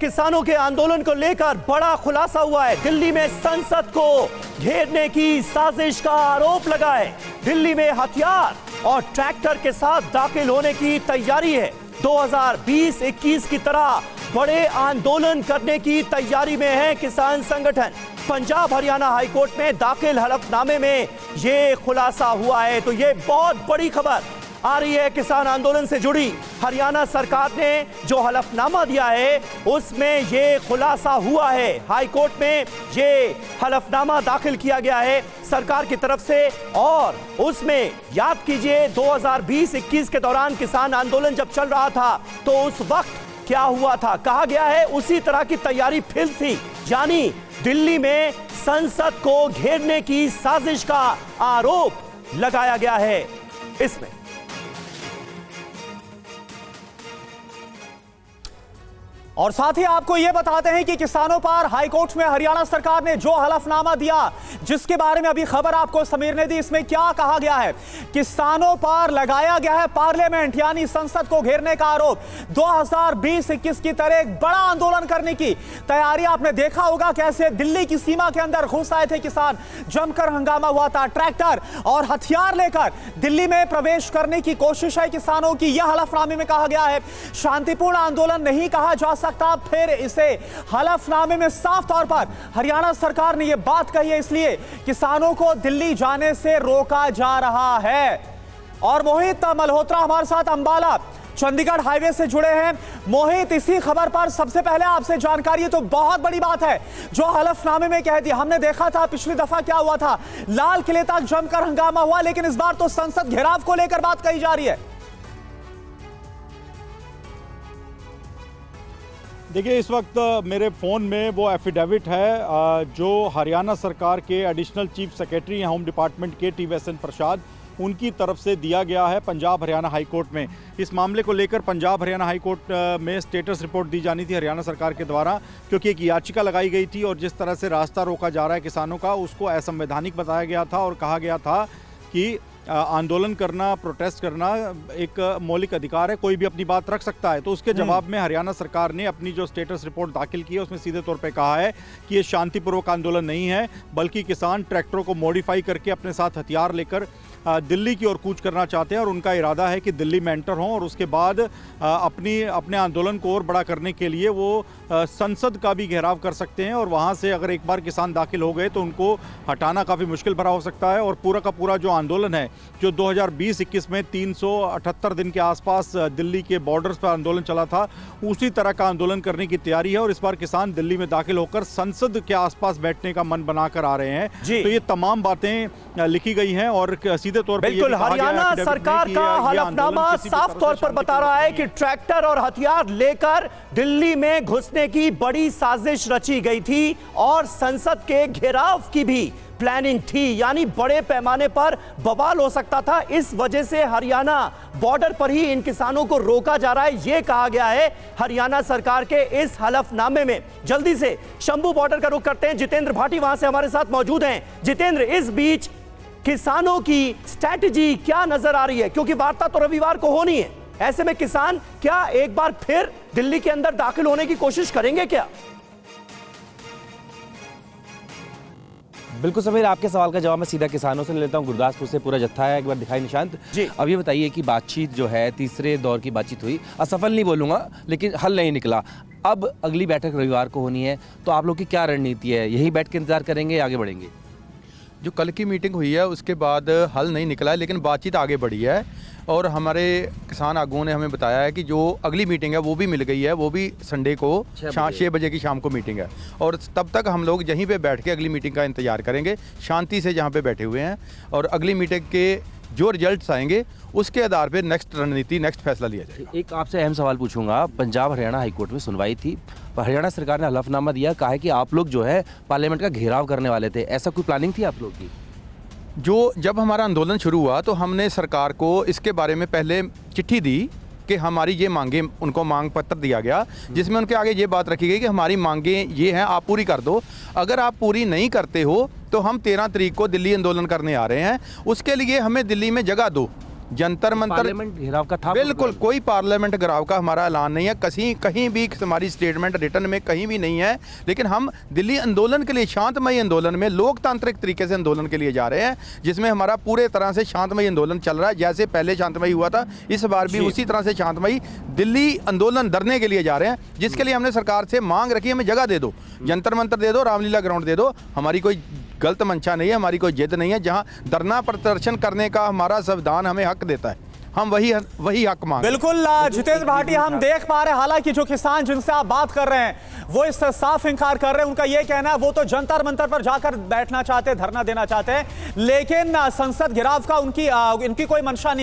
किसानों के आंदोलन को लेकर बड़ा खुलासा हुआ है। दिल्ली में संसद को घेरने की साजिश का आरोप लगा है। दिल्ली में हथियार और ट्रैक्टर के साथ दाखिल होने की तैयारी है। 2020-21 की तरह बड़े आंदोलन करने की तैयारी में है किसान संगठन। पंजाब हरियाणा हाईकोर्ट में दाखिल हलफनामे में यह खुलासा हुआ है। तो यह बहुत बड़ी खबर आ रही है किसान आंदोलन से जुड़ी। हरियाणा सरकार ने जो हलफनामा दिया है उसमें यह खुलासा हुआ है। हाईकोर्ट में यह हलफनामा दाखिल किया गया है सरकार की तरफ से, और उसमें याद कीजिए 2020-21 के दौरान किसान आंदोलन जब चल रहा था तो उस वक्त क्या हुआ था। कहा गया है उसी तरह की तैयारी फिर थी, यानी दिल्ली में संसद को घेरने की साजिश का आरोप लगाया गया है इसमें। और साथ ही आपको यह बताते हैं कि किसानों पर हाईकोर्ट में हरियाणा सरकार ने जो हलफनामा दिया, जिसके बारे में अभी खबर आपको समीर ने दी, इसमें क्या कहा गया है। किसानों पर लगाया गया है पार्लियामेंट यानी संसद को घेरने का आरोप। 2020-21 की तरह एक बड़ा आंदोलन करने की तैयारी। आपने देखा होगा कैसे दिल्ली की सीमा के अंदर घुस आए थे किसान, जमकर हंगामा हुआ था। ट्रैक्टर और हथियार लेकर दिल्ली में प्रवेश करने की कोशिश है किसानों की। यह हलफनामे में कहा गया है। शांतिपूर्ण आंदोलन नहीं कहा जा सकता, फिर इसे हलफनामे में साफ तौर पर हरियाणा सरकार ने यह बात कही है, इसलिए किसानों को दिल्ली जाने से रोका जा रहा है। और मोहित मल्होत्रा हमारे साथ अंबाला चंडीगढ़ हाईवे से जुड़े हैं। मोहित, इसी खबर पर सबसे पहले आपसे जानकारी है, तो बहुत बड़ी बात है जो हलफनामे में कह दिया। हमने देखा था पिछली दफा क्या हुआ था, लाल किले तक जमकर हंगामा हुआ, लेकिन इस बार तो संसद घेराव को लेकर बात कही जा रही है। देखिए, इस वक्त मेरे फ़ोन में वो एफिडेविट है जो हरियाणा सरकार के एडिशनल चीफ सेक्रेटरी हैं होम डिपार्टमेंट के टी.वी.एस.एन. प्रसाद, उनकी तरफ से दिया गया है पंजाब हरियाणा हाई कोर्ट में। इस मामले को लेकर पंजाब हरियाणा हाई कोर्ट में स्टेटस रिपोर्ट दी जानी थी हरियाणा सरकार के द्वारा, क्योंकि एक याचिका लगाई गई थी और जिस तरह से रास्ता रोका जा रहा है किसानों का, उसको असंवैधानिक बताया गया था और कहा गया था कि आंदोलन करना, प्रोटेस्ट करना एक मौलिक अधिकार है, कोई भी अपनी बात रख सकता है। तो उसके जवाब में हरियाणा सरकार ने अपनी जो स्टेटस रिपोर्ट दाखिल की है उसमें सीधे तौर पे कहा है कि ये शांतिपूर्वक आंदोलन नहीं है, बल्कि किसान ट्रैक्टरों को मॉडिफाई करके अपने साथ हथियार लेकर दिल्ली की ओर कूच करना चाहते हैं और उनका इरादा है कि दिल्ली में एंटर हों और उसके बाद अपने आंदोलन को और बड़ा करने के लिए वो संसद का भी घेराव कर सकते हैं। और वहाँ से अगर एक बार किसान दाखिल हो गए तो उनको हटाना काफ़ी मुश्किल भरा हो सकता है। और पूरा का पूरा जो आंदोलन है, जो 2020-21 में 378 दिन के आसपास दिल्ली के बॉर्डर्स पर आंदोलन चला था, उसी तरह का आंदोलन करने की तैयारी है। और इस बार किसान दिल्ली में दाखिल होकर संसद के आसपास बैठने का मन बनाकर आ रहे हैं। तो ये तमाम बातें लिखी गई हैं और सीधे तौर पर बिल्कुल हरियाणा सरकार का हलफनामा साफ तौर पर बता रहा है कि ट्रैक्टर और हथियार लेकर दिल्ली में घुसने की बड़ी साजिश रची गई थी और संसद के घेराव की भी प्लानिंग थी, यानी बड़े पैमाने पर बवाल हो सकता था। इस वजह से हरियाणा बॉर्डर पर ही इन किसानों को रोका जा रहा है, यह कहा गया है हरियाणा सरकार के इस हलफनामे में। जल्दी से शंभू बॉर्डर का रुख करते हैं, जितेंद्र भाटी वहां से हमारे साथ मौजूद हैं। जितेंद्र, इस बीच किसानों की स्ट्रैटेजी क्या नजर आ रही है, क्योंकि वार्ता तो रविवार को होनी है, ऐसे में किसान क्या एक बार फिर दिल्ली के अंदर दाखिल होने की कोशिश करेंगे क्या? बिल्कुल समीर, आपके सवाल का जवाब मैं सीधा किसानों से ले लेता हूं। गुरदासपुर से पूरा जत्था है, एक बार दिखाई निशांत जी। अब ये बताइए कि बातचीत जो है, तीसरे दौर की बातचीत हुई, असफल नहीं बोलूंगा लेकिन हल नहीं निकला। अब अगली बैठक रविवार को होनी है, तो आप लोग की क्या रणनीति है? यही बैठ के इंतजार करेंगे या आगे बढ़ेंगे? जो कल की मीटिंग हुई है उसके बाद हल नहीं निकला है, लेकिन बातचीत आगे बढ़ी है और हमारे किसान आगुओं ने हमें बताया है कि जो अगली मीटिंग है वो भी मिल गई है, वो भी संडे को 6 बजे की शाम को मीटिंग है। और तब तक हम लोग यहीं पे बैठ के अगली मीटिंग का इंतजार करेंगे, शांति से जहाँ पे बैठे हुए हैं, और अगली मीटिंग के जो रिजल्ट्स आएंगे उसके आधार पे नेक्स्ट रणनीति, नेक्स्ट फैसला लिया जाएगा। एक आपसे अहम सवाल पूछूंगा, पंजाब हरियाणा हाईकोर्ट में सुनवाई थी, हरियाणा सरकार ने हलफनामा दिया, कहा है कि आप लोग जो है पार्लियामेंट का घेराव करने वाले थे, ऐसा कोई प्लानिंग थी आप लोग की? जब हमारा आंदोलन शुरू हुआ तो हमने सरकार को इसके बारे में पहले चिट्ठी दी कि हमारी ये मांगे, उनको मांग पत्र दिया गया जिसमें उनके आगे ये बात रखी गई कि हमारी मांगे ये हैं, आप पूरी कर दो। अगर आप पूरी नहीं करते हो तो हम 13 तारीख को दिल्ली आंदोलन करने आ रहे हैं, उसके लिए हमें दिल्ली में जगह दो। जंतर मंतर पार्लियामेंट घेराव का था? बिल्कुल कोई पार्लियामेंट घेराव का हमारा ऐलान नहीं है, कहीं भी हमारी स्टेटमेंट रिटर्न में कहीं भी नहीं है। लेकिन हम दिल्ली आंदोलन के लिए, शांतमयी आंदोलन में, लोकतांत्रिक तरीके से आंदोलन के लिए जा रहे हैं, जिसमें हमारा पूरे तरह से शांतमयी आंदोलन चल रहा है। जैसे पहले शांतमयी हुआ था, इस बार भी उसी तरह से शांतमयी दिल्ली आंदोलन धरने के लिए जा रहे हैं, जिसके लिए हमने सरकार से मांग रखी है, हमें जगह दे दो, जंतर मंतर दे दो, रामलीला ग्राउंड दे दो। हमारी कोई गलत मंशा नहीं है, हमारी कोई जिद नहीं है। जहां धरना प्रदर्शन करने का हमारा संविधान हमें हक देता है, हम वही हक मांग। बिल्कुल जितेंद्र भाटी, हम देख पा रहे हैं हालांकि जो किसान जिनसे आप बात कर रहे हैं वो इससे साफ इंकार कर रहे हैं। उनका यह कहना है वो तो जंतर मंतर पर जाकर बैठना चाहते हैं, धरना देना चाहते हैं, लेकिन संसद घेराव का उनकी कोई मंशा नहीं है।